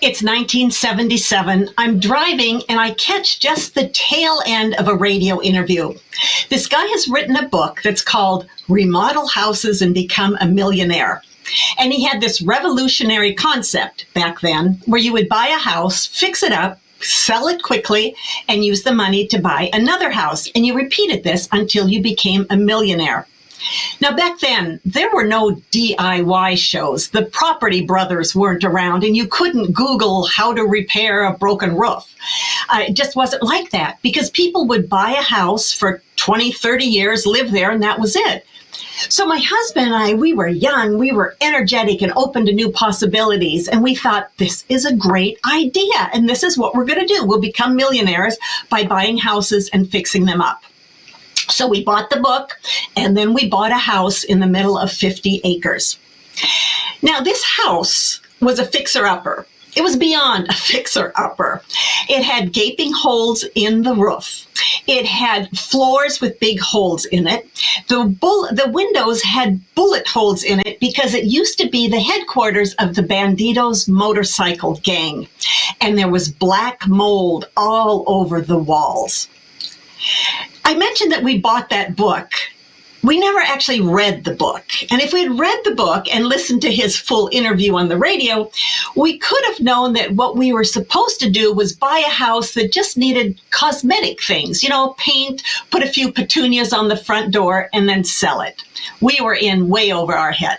It's 1977. I'm driving and I catch just the tail end of a radio interview. This guy has written a book that's called Remodel Houses and Become a Millionaire. And he had this revolutionary concept back then where you would buy a house, fix it up, sell it quickly, and use the money to buy another house. And you repeated this until you became a millionaire. Now, back then, there were no DIY shows. The Property Brothers weren't around, and you couldn't Google how to repair a broken roof. It just wasn't like that, because people would buy a house for 20, 30 years, live there, and that was it. So my husband and I, we were young, we were energetic and open to new possibilities, and we thought, this is a great idea, and this is what we're going to do. We'll become millionaires by buying houses and fixing them up. So we bought the book, and then we bought a house in the middle of 50 acres. Now, this house was a fixer-upper. It was beyond a fixer-upper. It had gaping holes in the roof. It had floors with big holes in it. The windows had bullet holes in it because it used to be the headquarters of the Bandidos motorcycle gang. And there was black mold all over the walls. I mentioned that we bought that book. We never actually read the book. And if we had read the book and listened to his full interview on the radio, we could have known that what we were supposed to do was buy a house that just needed cosmetic things, paint, put a few petunias on the front door, and then sell it. We were in way over our head.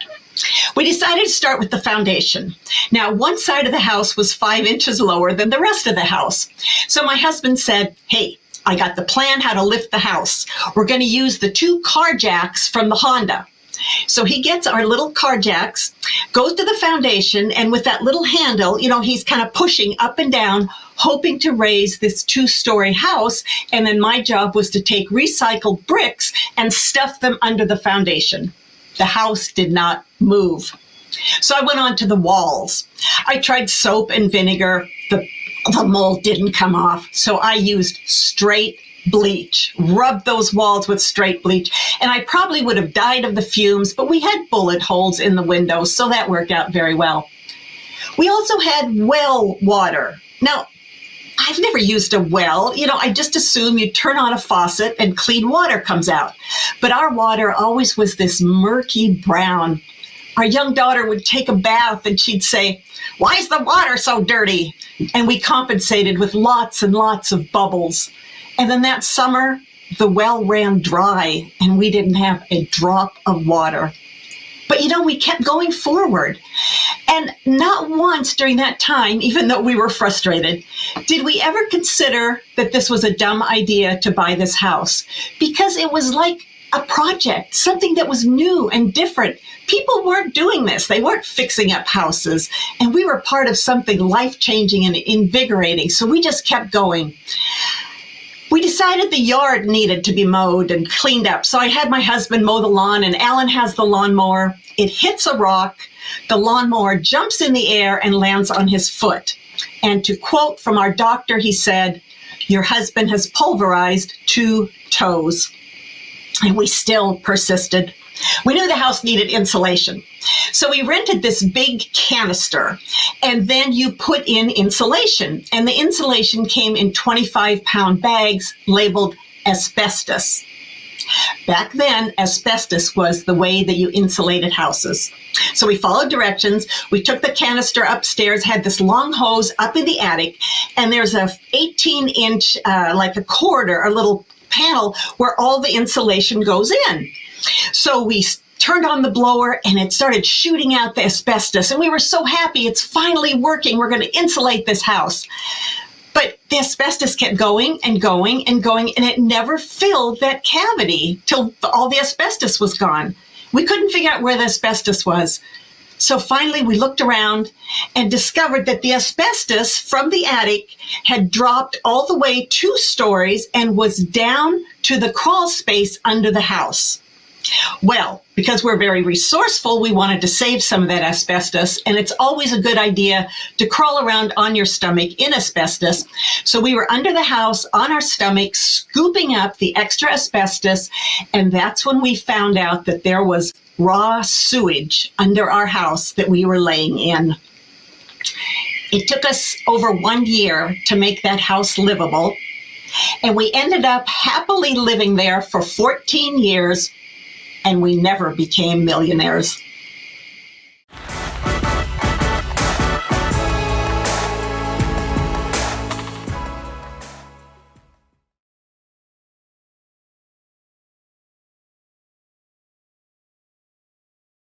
We decided to start with the foundation. Now, one side of the house was 5 inches lower than the rest of the house. So my husband said, hey, I got the plan how to lift the house. We're going to use the 2 car jacks from the Honda. So he gets our little car jacks, goes to the foundation, and with that little handle, he's kind of pushing up and down, hoping to raise this 2-story house. And then my job was to take recycled bricks and stuff them under the foundation. The house did not move. So I went on to the walls. I tried soap and vinegar. The mold didn't come off, so I used straight bleach, rubbed those walls with straight bleach, and I probably would have died of the fumes, but we had bullet holes in the windows, so that worked out very well. We also had well water. Now, I've never used a well. I just assume you turn on a faucet and clean water comes out. But our water always was this murky brown. Our young daughter would take a bath and she'd say, "Why is the water so dirty?" And we compensated with lots and lots of bubbles. And then that summer, the well ran dry and we didn't have a drop of water. But we kept going forward. And not once during that time, even though we were frustrated, did we ever consider that this was a dumb idea to buy this house. Because it was like a project, something that was new and different. People weren't doing this. They weren't fixing up houses. And we were part of something life-changing and invigorating. So we just kept going. We decided the yard needed to be mowed and cleaned up. So I had my husband mow the lawn, and Alan has the lawnmower. It hits a rock. The lawnmower jumps in the air and lands on his foot. And to quote from our doctor, he said, "Your husband has pulverized 2 toes." And we still persisted. We knew the house needed insulation. So we rented this big canister, and then you put in insulation. And the insulation came in 25-pound bags labeled asbestos. Back then, asbestos was the way that you insulated houses. So we followed directions. We took the canister upstairs, had this long hose up in the attic, and there's a 18-inch, like a corridor, a little panel where all the insulation goes in. So we turned on the blower and it started shooting out the asbestos. And we were so happy, it's finally working. We're going to insulate this house. But the asbestos kept going and going and going, and it never filled that cavity till all the asbestos was gone. We couldn't figure out where the asbestos was. So finally we looked around and discovered that the asbestos from the attic had dropped all the way 2 stories and was down to the crawl space under the house. Well, because we're very resourceful, we wanted to save some of that asbestos, and it's always a good idea to crawl around on your stomach in asbestos. So we were under the house on our stomach, scooping up the extra asbestos, and that's when we found out that there was raw sewage under our house that we were laying in. It took us over 1 year to make that house livable, and we ended up happily living there for 14 years, and we never became millionaires.